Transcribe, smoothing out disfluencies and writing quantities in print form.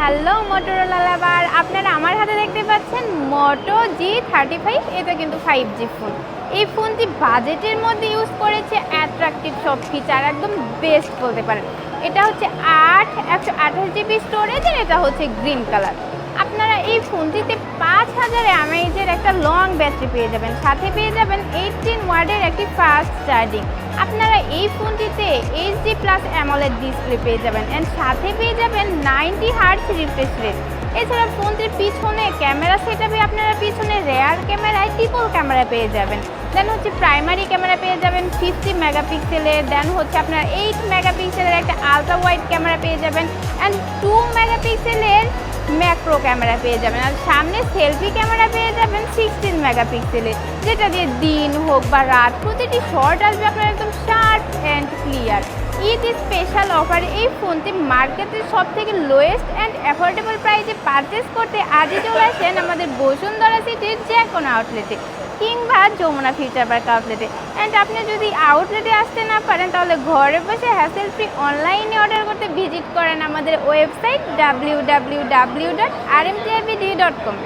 Hello Motorola লাভার, আপনারা আমার হাতে দেখতে পাচ্ছেন মোটো G35। এটা কিন্তু 5G ফোন। এই ফোনটি বাজেটের মধ্যে ইউজ করেছে অ্যাট্রাকটিভ সব ফিচার, একদম বেস্ট বলতে পারেন। এটা হচ্ছে 128GB স্টোরেজ, আর এটা হচ্ছে গ্রিন কালার। আপনারা এই ফোনটিতে 5000 mAh একটা লং ব্যাটারি পেয়ে যাবেন, সাথে পেয়ে যাবেন 18 ওয়াটের একটি ফাস্ট চার্জিং। আপনারা এই ফোনটিতে HD+ AMOLED ডিসপ্লে পেয়ে যাবেন, অ্যান্ড সাথে পেয়ে যাবেন 90 হার্টজ রিফ্রেশ রেট। এছাড়া ফোনটির পিছনে ক্যামেরা সেটআপে আপনারা পিছনে রেয়ার ক্যামেরায় ট্রিপল ক্যামেরা পেয়ে যাবেন। দেন হচ্ছে প্রাইমারি ক্যামেরা পেয়ে যাবেন 50 মেগাপিক্সেলের, দেন হচ্ছে আপনার 8 মেগাপিক্সেলের একটা আলট্রা ওয়াইড ক্যামেরা পেয়ে যাবেন, অ্যান্ড 2 মেগাপিক্সেলের ম্যাক্রো ক্যামেরা পেয়ে যাবেন। আর সামনে সেলফি ক্যামেরা পেয়ে যাবেন 16 মেগাপিক্সেলের, যেটা দিয়ে দিন হোক বা রাত প্রতিটি শট আসবে আপনার একদম sharp and clear. Eid special অফারে এই ফোনটি মার্কেটের সব থেকে লোয়েস্ট অ্যান্ড অ্যাফোর্ডেবল প্রাইসে পারচেস করতে আজই চলে আসেন আমাদের বসুন্ধরা সিটির যে কোনো আউটলেটে কিংবা যমুনা ফিউচার পার্ক আউটলেটে। অ্যান্ড আপনি যদি আউটলেটে আসতে না পারেন তাহলে ঘরে বসে হ্যাসেল ফ্রি অনলাইনে অর্ডার করতে ভিজিট করেন আমাদের ওয়েবসাইট www.rmtibd.com।